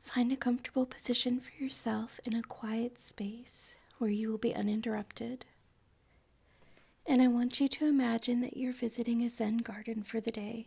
Find a comfortable position for yourself in a quiet space where you will be uninterrupted. And I want you to imagine that you're visiting a Zen garden for the day.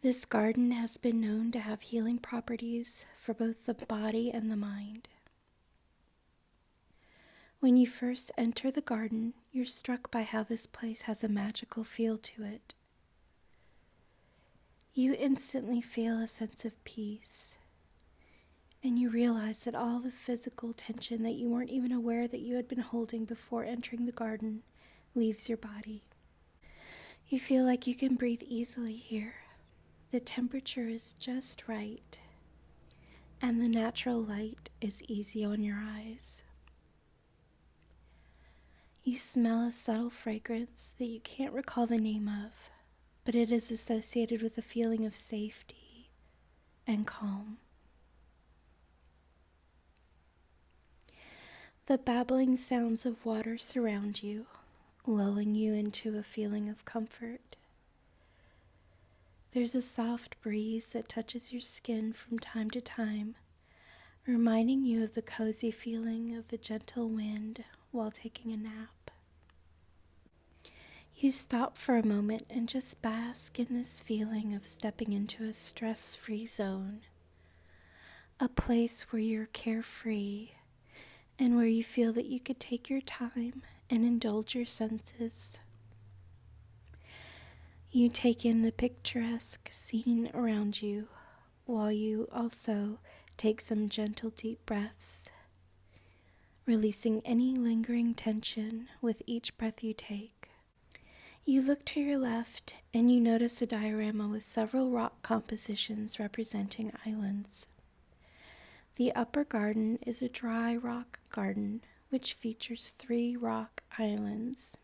This garden has been known to have healing properties for both the body and the mind. When you first enter the garden, you're struck by how this place has a magical feel to it. You instantly feel a sense of peace, and you realize that all the physical tension that you weren't even aware that you had been holding before entering the garden leaves your body. You feel like you can breathe easily here. The temperature is just right, and the natural light is easy on your eyes. You smell a subtle fragrance that you can't recall the name of, but it is associated with a feeling of safety and calm. The babbling sounds of water surround you, lulling you into a feeling of comfort. There's a soft breeze that touches your skin from time to time, reminding you of the cozy feeling of the gentle wind while taking a nap. You stop for a moment and just bask in this feeling of stepping into a stress-free zone, a place where you're carefree and where you feel that you could take your time and indulge your senses. You take in the picturesque scene around you while you also take some gentle deep breaths, releasing any lingering tension with each breath you take. You look to your left and you notice a diorama with several rock compositions representing islands. The upper garden is a dry rock garden which features 3 rock islands.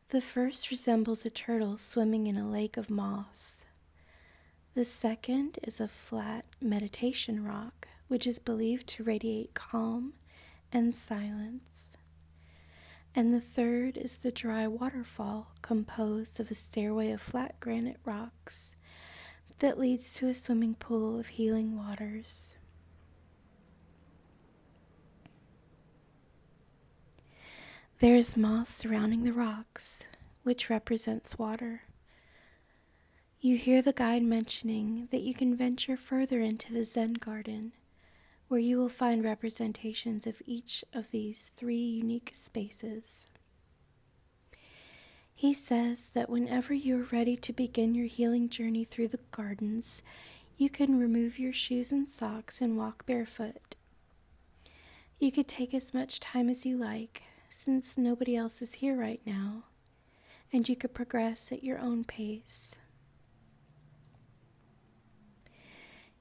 The first resembles a turtle swimming in a lake of moss. The second is a flat meditation rock, which is believed to radiate calm and silence. And the third is the dry waterfall, composed of a stairway of flat granite rocks that leads to a swimming pool of healing waters. There is moss surrounding the rocks, which represents water. You hear the guide mentioning that you can venture further into the Zen garden, where you will find representations of each of these 3 unique spaces. He says that whenever you are ready to begin your healing journey through the gardens, you can remove your shoes and socks and walk barefoot. You could take as much time as you like, since nobody else is here right now, and you could progress at your own pace.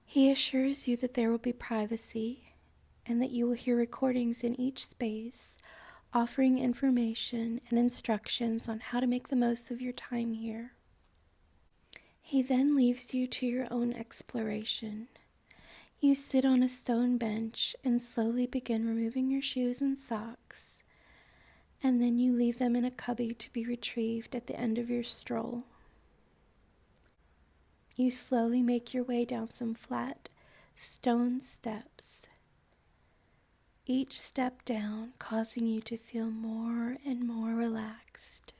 He assures you that there will be privacy and that you will hear recordings in each space offering information and instructions on how to make the most of your time here. He then leaves you to your own exploration. You sit on a stone bench and slowly begin removing your shoes and socks, and then you leave them in a cubby to be retrieved at the end of your stroll. You slowly make your way down some flat stone steps, each step down causing you to feel more and more relaxed.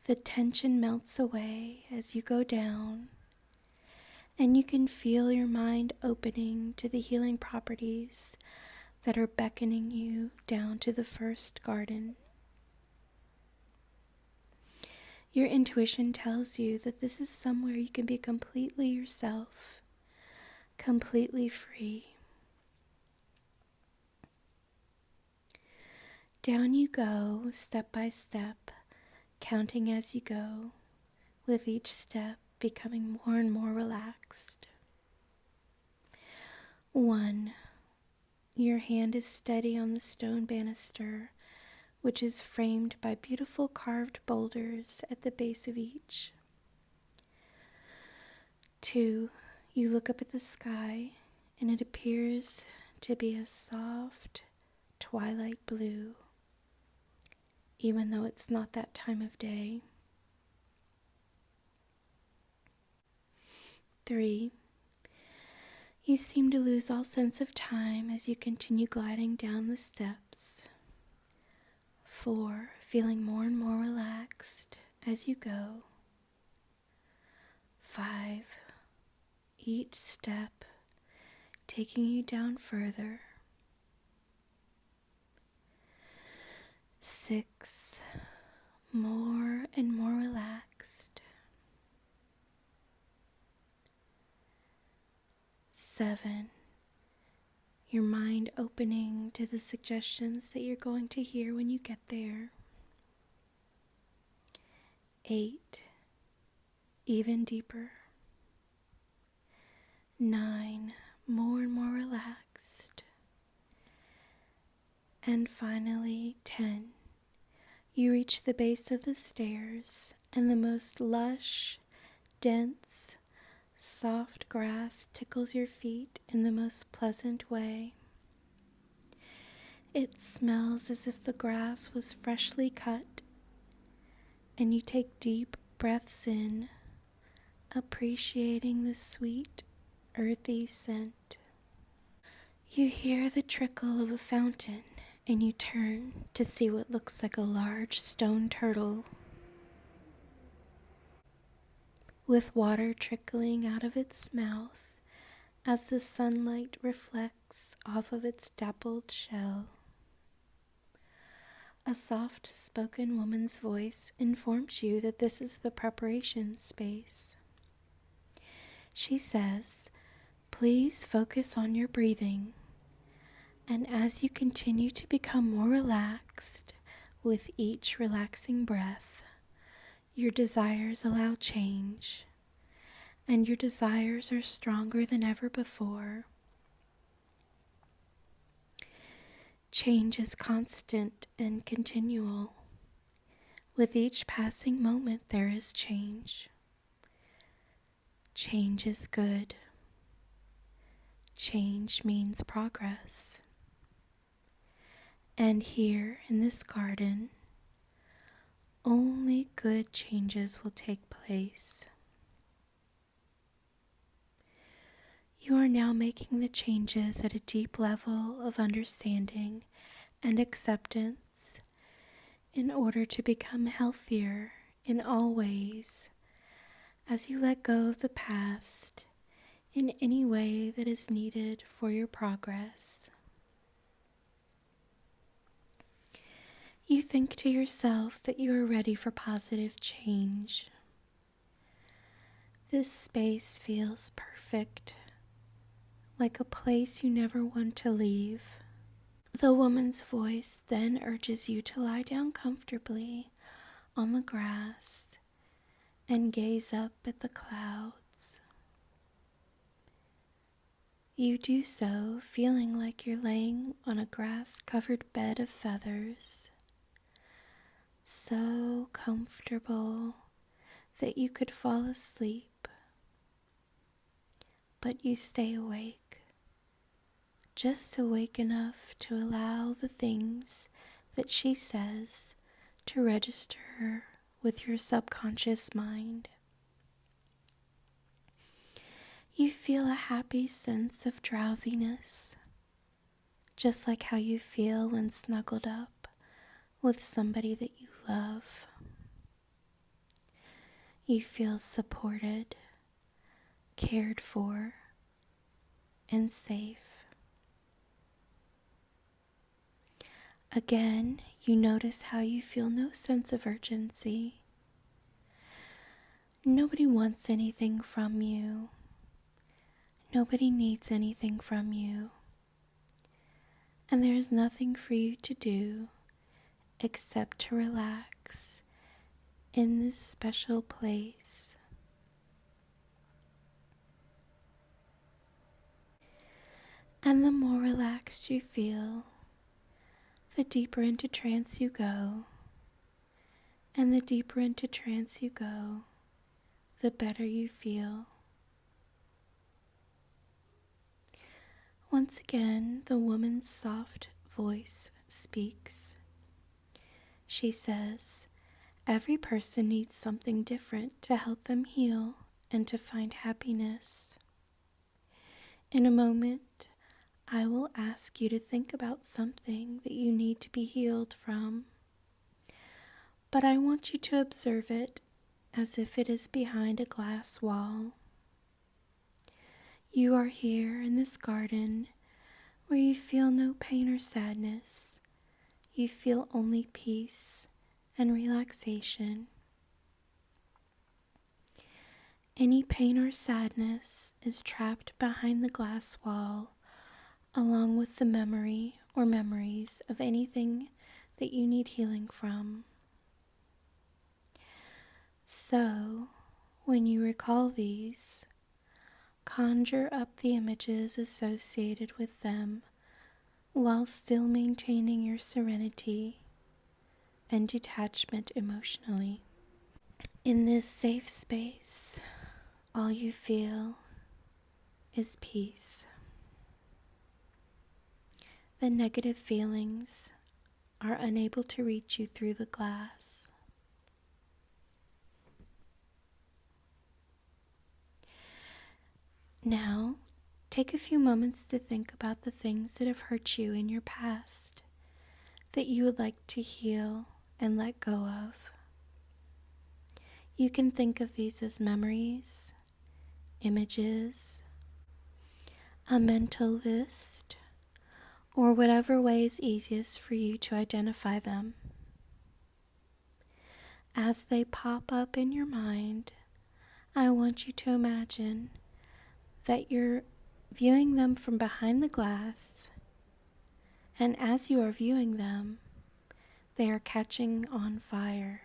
The tension melts away as you go down, and you can feel your mind opening to the healing properties that are beckoning you down to the first garden. Your intuition tells you that this is somewhere you can be completely yourself, completely free. Down you go, step by step, counting as you go, with each step becoming more and more relaxed. 1. Your hand is steady on the stone banister, which is framed by beautiful carved boulders at the base of each. 2. You look up at the sky, and it appears to be a soft twilight blue, even though it's not that time of day. 3. You seem to lose all sense of time as you continue gliding down the steps. 4. Feeling more and more relaxed as you go. 5. Each step taking you down further. 6. More and more relaxed. 7. Your mind opening to the suggestions that you're going to hear when you get there. 8. Even deeper. 9. More and more relaxed. And finally, 10. You reach the base of the stairs, and the most lush, dense, soft grass tickles your feet in the most pleasant way. It smells as if the grass was freshly cut, and you take deep breaths in, appreciating the sweet, earthy scent. You hear the trickle of a fountain, and you turn to see what looks like a large stone turtle with water trickling out of its mouth as the sunlight reflects off of its dappled shell. A soft-spoken woman's voice informs you that this is the preparation space. She says, "Please focus on your breathing." And as you continue to become more relaxed with each relaxing breath, your desires allow change, and your desires are stronger than ever before. Change is constant and continual. With each passing moment, there is change. Change is good. Change means progress. And here in this garden, only good changes will take place. You are now making the changes at a deep level of understanding and acceptance in order to become healthier in all ways as you let go of the past in any way that is needed for your progress. You think to yourself that you are ready for positive change. This space feels perfect, like a place you never want to leave. The woman's voice then urges you to lie down comfortably on the grass and gaze up at the clouds. You do so feeling like you're laying on a grass-covered bed of feathers, so comfortable that you could fall asleep, but you stay awake, just awake enough to allow the things that she says to register with your subconscious mind. You feel a happy sense of drowsiness, just like how you feel when snuggled up with somebody that you love. You feel supported, cared for, and safe. Again, you notice how you feel no sense of urgency. Nobody wants anything from you. Nobody needs anything from you. And there is nothing for you to do except to relax in this special place. And the more relaxed you feel, the deeper into trance you go. And the deeper into trance you go, the better you feel. Once again, the woman's soft voice speaks. She says, "Every person needs something different to help them heal and to find happiness. In a moment, I will ask you to think about something that you need to be healed from, but I want you to observe it as if it is behind a glass wall. You are here in this garden where you feel no pain or sadness. You feel only peace and relaxation. Any pain or sadness is trapped behind the glass wall, along with the memory or memories of anything that you need healing from. So, when you recall these, conjure up the images associated with them while still maintaining your serenity and detachment emotionally. In this safe space, all you feel is peace. The negative feelings are unable to reach you through the glass. Now, take a few moments to think about the things that have hurt you in your past that you would like to heal and let go of. You can think of these as memories, images, a mental list, or whatever way is easiest for you to identify them. As they pop up in your mind, I want you to imagine that you're viewing them from behind the glass, and as you are viewing them, they are catching on fire.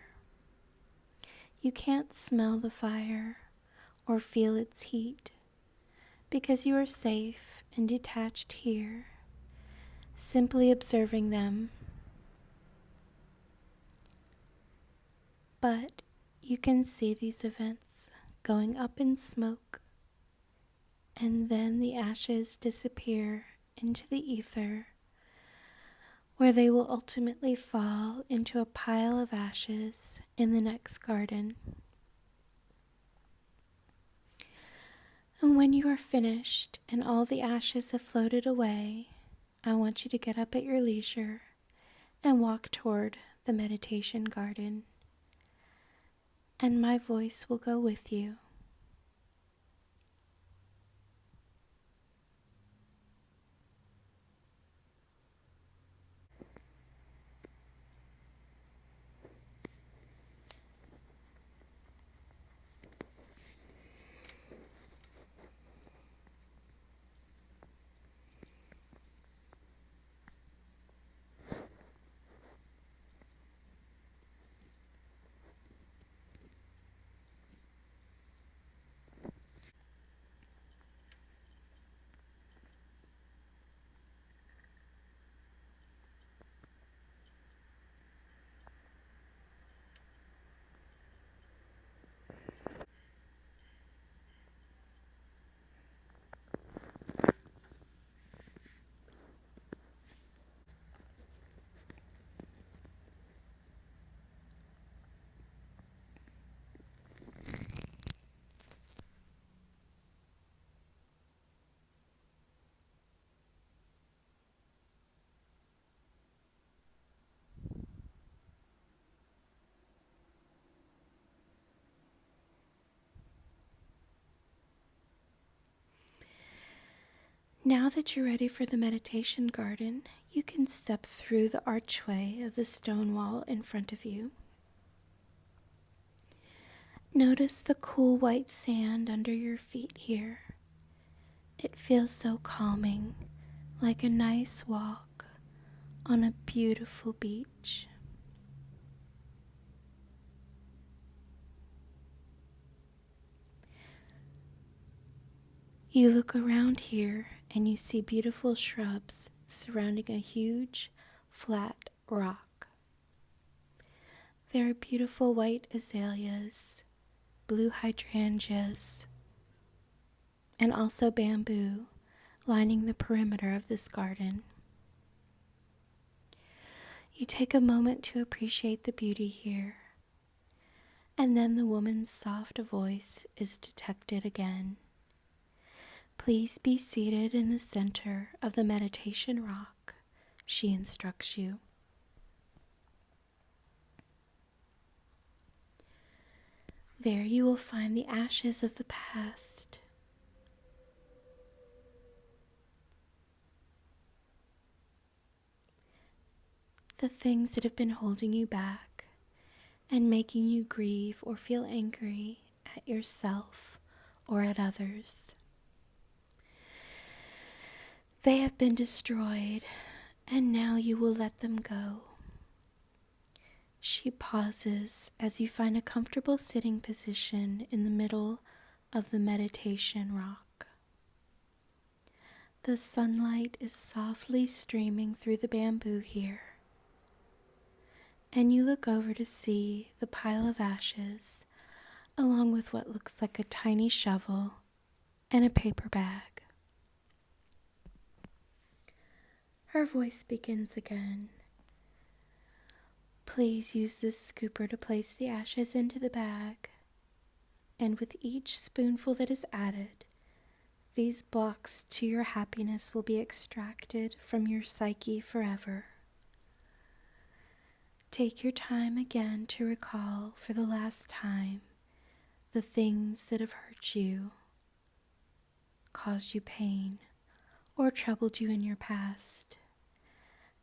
You can't smell the fire or feel its heat because you are safe and detached here, simply observing them. But you can see these events going up in smoke, and then the ashes disappear into the ether, where they will ultimately fall into a pile of ashes in the next garden. And when you are finished and all the ashes have floated away, I want you to get up at your leisure and walk toward the meditation garden. And my voice will go with you. Now that you're ready for the meditation garden, you can step through the archway of the stone wall in front of you. Notice the cool white sand under your feet here. It feels so calming, like a nice walk on a beautiful beach. You look around here and you see beautiful shrubs surrounding a huge, flat rock. There are beautiful white azaleas, blue hydrangeas, and also bamboo lining the perimeter of this garden. You take a moment to appreciate the beauty here, And then the woman's soft voice is detected again. Please be seated in the center of the meditation rock, she instructs you. There you will find the ashes of the past. The things that have been holding you back and making you grieve or feel angry at yourself or at others. They have been destroyed, and now you will let them go. She pauses as you find a comfortable sitting position in the middle of the meditation rock. The sunlight is softly streaming through the bamboo here, and you look over to see the pile of ashes along with what looks like a tiny shovel and a paper bag. Her voice begins again. Please use this scooper to place the ashes into the bag, and with each spoonful that is added, these blocks to your happiness will be extracted from your psyche forever. Take your time again to recall for the last time the things that have hurt you, caused you pain, or troubled you in your past,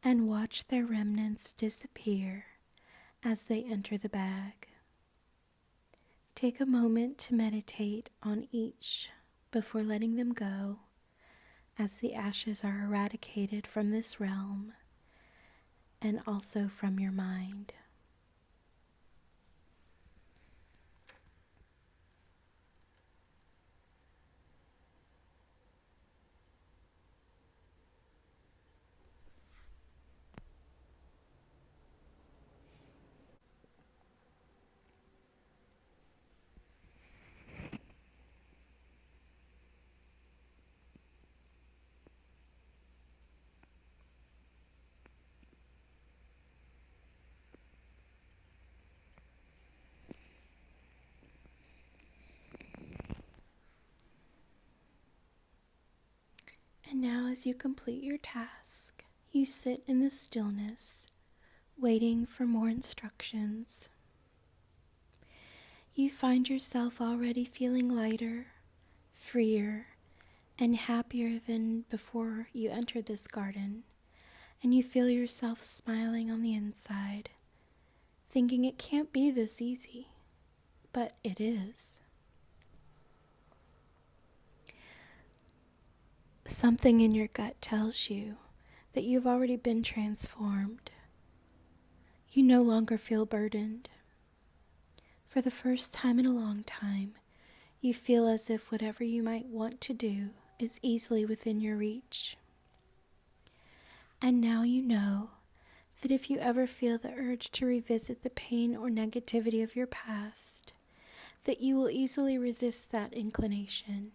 and watch their remnants disappear as they enter the bag. Take a moment to meditate on each before letting them go, as the ashes are eradicated from this realm and also from your mind. And now, as you complete your task, you sit in the stillness, waiting for more instructions. You find yourself already feeling lighter, freer, and happier than before you entered this garden, and you feel yourself smiling on the inside, thinking it can't be this easy, but it is. Something in your gut tells you that you've already been transformed. You no longer feel burdened. For the first time in a long time, you feel as if whatever you might want to do is easily within your reach. And now you know that if you ever feel the urge to revisit the pain or negativity of your past, that you will easily resist that inclination,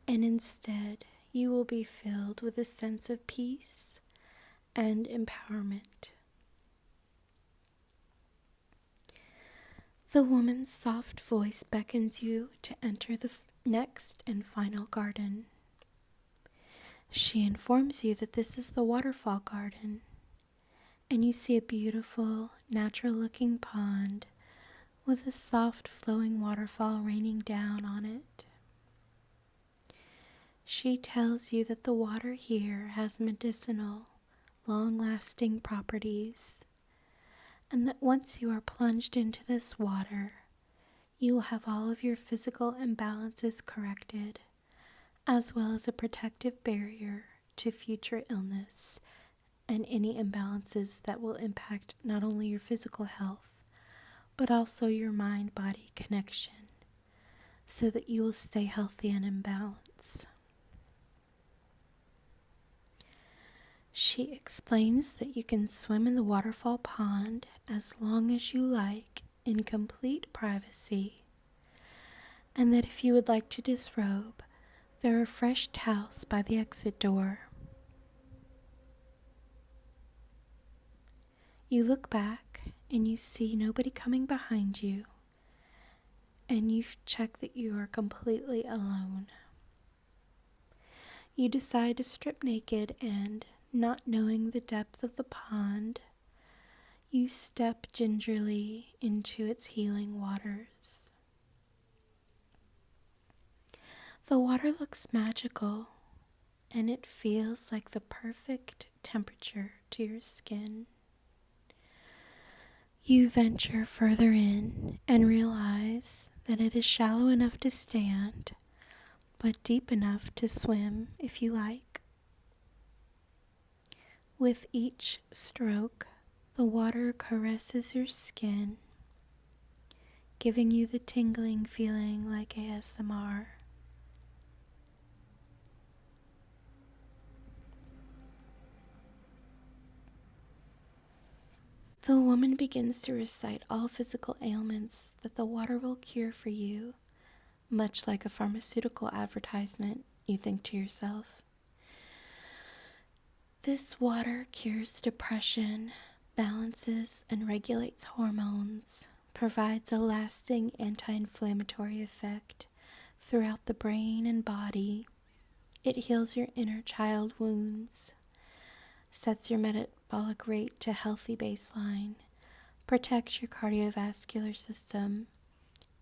and instead you will be filled with a sense of peace and empowerment. The woman's soft voice beckons you to enter the next and final garden. She informs you that this is the waterfall garden, and you see a beautiful, natural-looking pond with a soft flowing waterfall raining down on it. She tells you that the water here has medicinal, long-lasting properties, and that once you are plunged into this water, you will have all of your physical imbalances corrected, as well as a protective barrier to future illness and any imbalances that will impact not only your physical health, but also your mind-body connection, so that you will stay healthy and in balance. She explains that you can swim in the waterfall pond as long as you like in complete privacy, and that if you would like to disrobe, there are fresh towels by the exit door. You look back and you see nobody coming behind you, and you check that you are completely alone. You decide to strip naked and, not knowing the depth of the pond, you step gingerly into its healing waters. The water looks magical, and it feels like the perfect temperature to your skin. You venture further in and realize that it is shallow enough to stand, but deep enough to swim if you like. With each stroke, the water caresses your skin, giving you the tingling feeling like ASMR. The woman begins to recite all physical ailments that the water will cure for you, much like a pharmaceutical advertisement, you think to yourself. This water cures depression, balances and regulates hormones, provides a lasting anti-inflammatory effect throughout the brain and body. It heals your inner child wounds, sets your metabolic rate to healthy baseline, protects your cardiovascular system,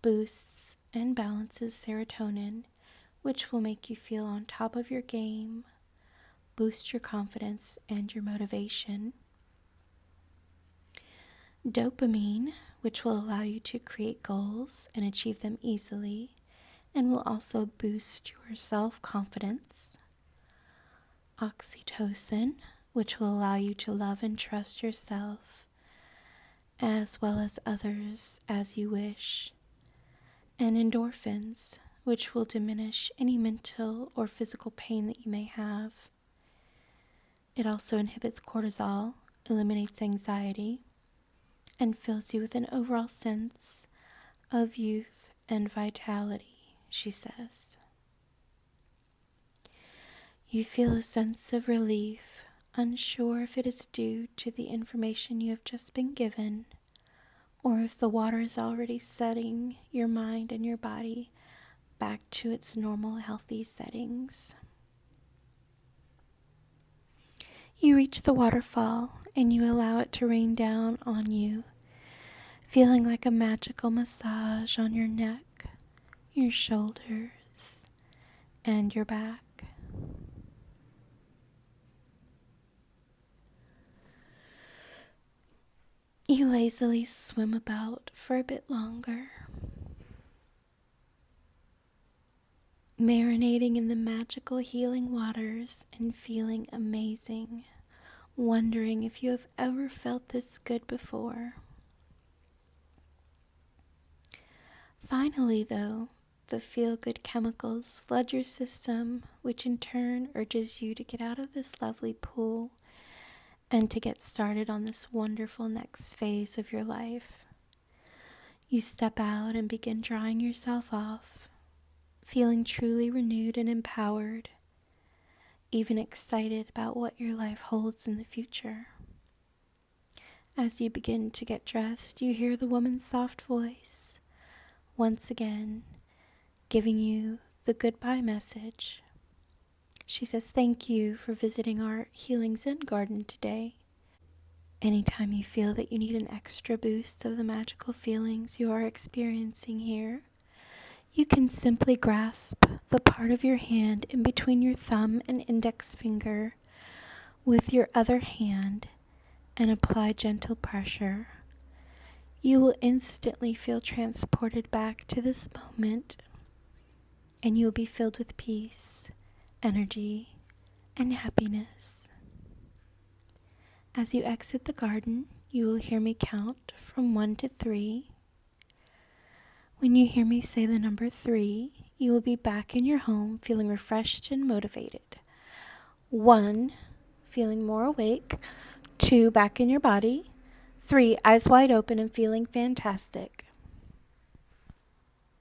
boosts and balances serotonin, which will make you feel on top of your game, boost your confidence and your motivation. Dopamine, which will allow you to create goals and achieve them easily, and will also boost your self-confidence. Oxytocin, which will allow you to love and trust yourself, as well as others as you wish. And endorphins, which will diminish any mental or physical pain that you may have. It also inhibits cortisol, eliminates anxiety, and fills you with an overall sense of youth and vitality, she says. You feel a sense of relief, unsure if it is due to the information you have just been given, or if the water is already setting your mind and your body back to its normal, healthy settings. You reach the waterfall and you allow it to rain down on you, feeling like a magical massage on your neck, your shoulders, and your back. You lazily swim about for a bit longer, marinating in the magical healing waters and feeling amazing, wondering if you have ever felt this good before. Finally, though, the feel-good chemicals flood your system, which in turn urges you to get out of this lovely pool and to get started on this wonderful next phase of your life. You step out and begin drying yourself off, feeling truly renewed and empowered, even excited about what your life holds in the future. As you begin to get dressed, you hear the woman's soft voice, once again, giving you the goodbye message. She says, "Thank you for visiting our Healing Zen Garden today. Anytime you feel that you need an extra boost of the magical feelings you are experiencing here, you can simply grasp the part of your hand in between your thumb and index finger with your other hand and apply gentle pressure. You will instantly feel transported back to this moment, and you will be filled with peace, energy, and happiness. As you exit the garden, you will hear me count from 1 to 3. When you hear me say the number 3, you will be back in your home feeling refreshed and motivated. 1, feeling more awake. 2, back in your body. 3, eyes wide open and feeling fantastic.